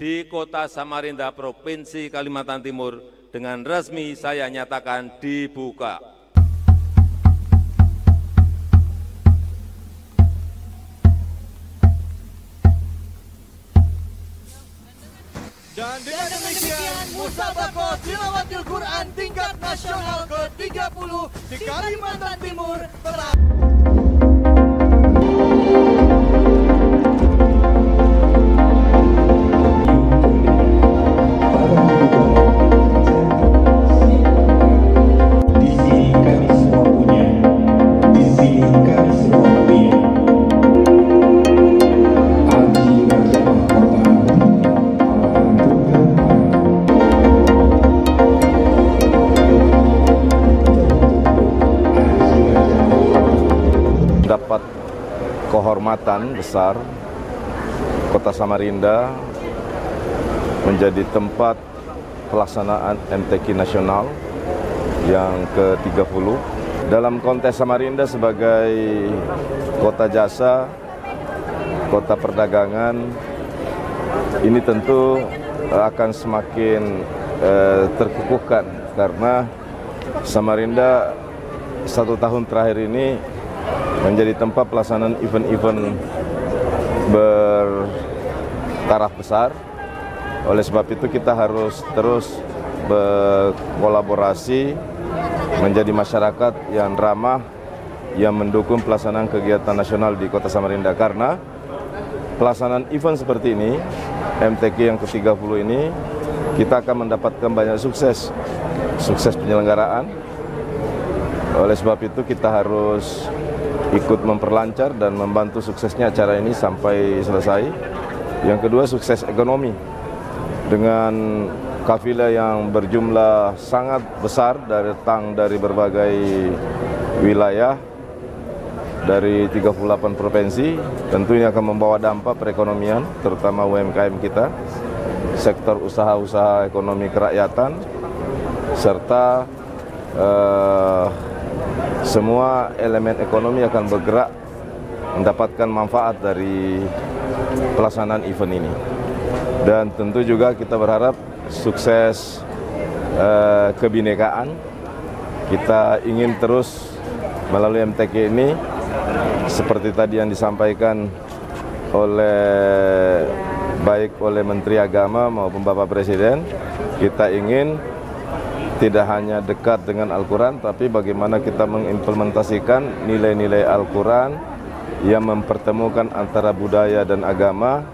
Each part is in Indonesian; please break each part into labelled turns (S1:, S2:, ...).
S1: di Kota Samarinda, Provinsi Kalimantan Timur dengan resmi saya nyatakan dibuka.
S2: Dan dengan demikian, Musabaqah Tilawatil Quran tingkat nasional ke-30 di Kalimantan Timur telah
S3: dapat kehormatan besar Kota Samarinda menjadi tempat pelaksanaan MTQ nasional yang ke-30. Dalam konteks Samarinda sebagai kota jasa, kota perdagangan, ini tentu akan semakin terkukuhkan karena Samarinda 1 tahun terakhir ini menjadi tempat pelaksanaan event-event bertaraf besar. Oleh sebab itu kita harus terus berkolaborasi menjadi masyarakat yang ramah, yang mendukung pelaksanaan kegiatan nasional di Kota Samarinda. Karena pelaksanaan event seperti ini, MTQ yang ke-30 ini, kita akan mendapatkan banyak sukses penyelenggaraan. Oleh sebab itu kita harus ikut memperlancar dan membantu suksesnya acara ini sampai selesai. Yang kedua, sukses ekonomi. Dengan kafilah yang berjumlah sangat besar datang dari berbagai wilayah, dari 38 provinsi, tentunya akan membawa dampak perekonomian, terutama UMKM kita, sektor usaha-usaha ekonomi kerakyatan, serta semua elemen ekonomi akan bergerak mendapatkan manfaat dari pelaksanaan event ini. Dan tentu juga kita berharap sukses kebinekaan. Kita ingin terus melalui MTQ ini, seperti tadi yang disampaikan baik oleh Menteri Agama maupun Bapak Presiden, kita ingin tidak hanya dekat dengan Al-Quran, tapi bagaimana kita mengimplementasikan nilai-nilai Al-Quran yang mempertemukan antara budaya dan agama,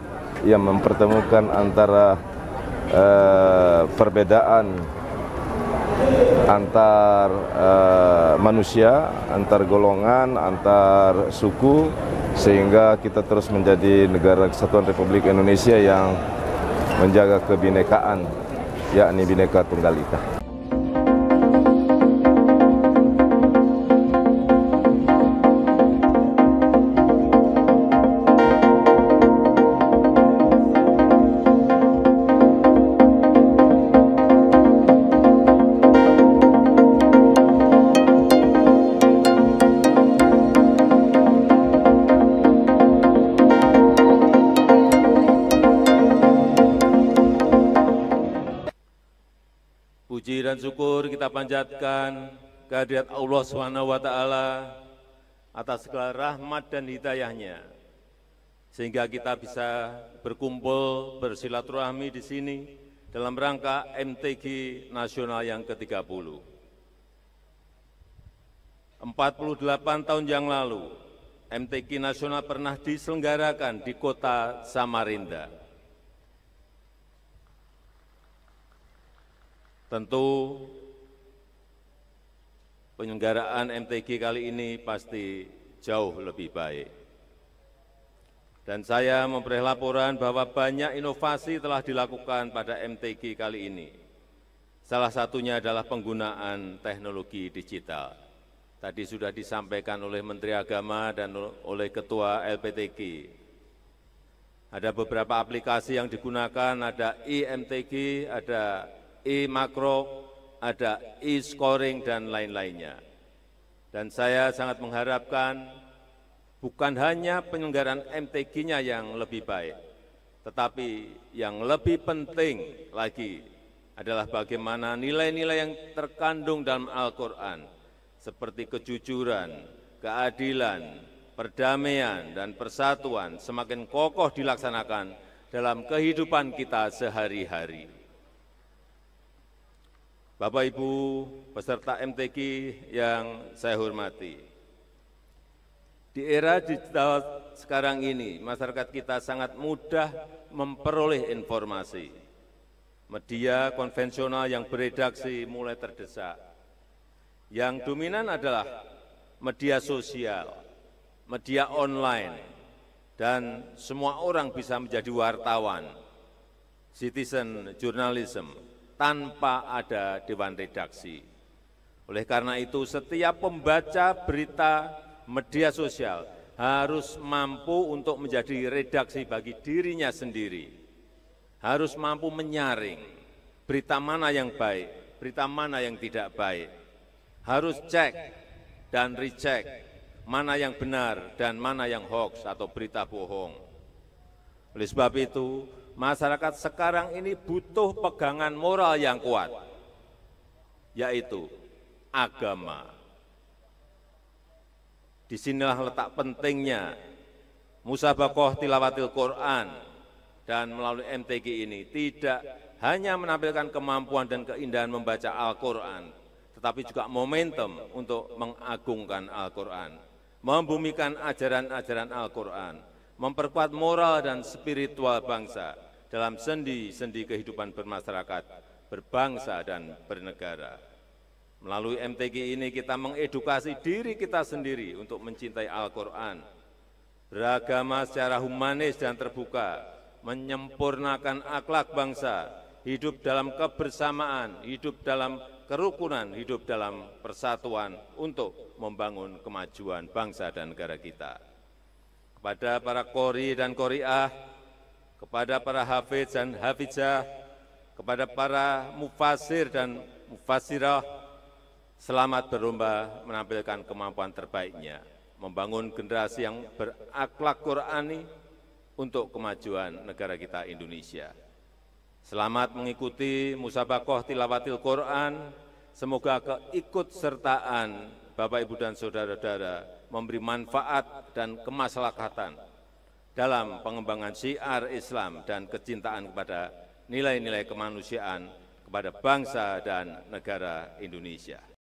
S3: yang mempertemukan antara perbedaan antar manusia, antar golongan, antar suku, sehingga kita terus menjadi negara kesatuan Republik Indonesia yang menjaga kebinekaan, yakni Bhinneka Tunggal Ika.
S1: Puji dan syukur kita panjatkan kehadirat Allah SWT atas segala rahmat dan hidayahnya, sehingga kita bisa berkumpul bersilaturahmi di sini dalam rangka MTQ nasional yang ke-30. 48 tahun yang lalu, MTQ nasional pernah diselenggarakan di Kota Samarinda. Tentu penyelenggaraan MTQ kali ini pasti jauh lebih baik. Dan saya memperoleh laporan bahwa banyak inovasi telah dilakukan pada MTQ kali ini. Salah satunya adalah penggunaan teknologi digital. Tadi sudah disampaikan oleh Menteri Agama dan oleh Ketua LPTQ. Ada beberapa aplikasi yang digunakan, ada e-MTQ, ada e-makro, ada e-scoring, dan lain-lainnya. Dan saya sangat mengharapkan bukan hanya penyelenggaraan MTQ-nya yang lebih baik, Tetapi yang lebih penting lagi adalah bagaimana nilai-nilai yang terkandung dalam Al-Quran, seperti kejujuran, keadilan, perdamaian, dan persatuan semakin kokoh dilaksanakan dalam kehidupan kita sehari-hari. Bapak Ibu peserta MTQ yang saya hormati, di era digital sekarang ini masyarakat kita sangat mudah memperoleh informasi. Media konvensional yang beredaksi mulai terdesak. Yang dominan adalah media sosial, media online, dan semua orang bisa menjadi wartawan, citizen journalism, tanpa ada dewan redaksi. Oleh karena itu, setiap pembaca berita media sosial harus mampu untuk menjadi redaksi bagi dirinya sendiri, harus mampu menyaring berita mana yang baik, berita mana yang tidak baik, harus cek dan recheck mana yang benar dan mana yang hoax atau berita bohong. Oleh sebab itu, masyarakat sekarang ini butuh pegangan moral yang kuat, yaitu agama. Disinilah letak pentingnya musabaqah tilawatil Quran, dan melalui MTQ ini tidak hanya menampilkan kemampuan dan keindahan membaca Al-Quran, tetapi juga momentum untuk mengagungkan Al-Quran, membumikan ajaran-ajaran Al-Quran, memperkuat moral dan spiritual bangsa dalam sendi-sendi kehidupan bermasyarakat, berbangsa, dan bernegara. Melalui MTQ ini kita mengedukasi diri kita sendiri untuk mencintai Al-Quran, beragama secara humanis dan terbuka, menyempurnakan akhlak bangsa, hidup dalam kebersamaan, hidup dalam kerukunan, hidup dalam persatuan untuk membangun kemajuan bangsa dan negara kita. Kepada para qori dan qoriah, kepada para hafidz dan hafizah, kepada para mufasir dan mufassirah, selamat berlomba menampilkan kemampuan terbaiknya, membangun generasi yang berakhlak Qur'ani untuk kemajuan negara kita Indonesia. Selamat mengikuti musabaqah tilawatil Quran. Semoga keikutsertaan Bapak, Ibu, dan saudara-saudara memberi manfaat dan kemaslahatan dalam pengembangan syiar Islam dan kecintaan kepada nilai-nilai kemanusiaan kepada bangsa dan negara Indonesia.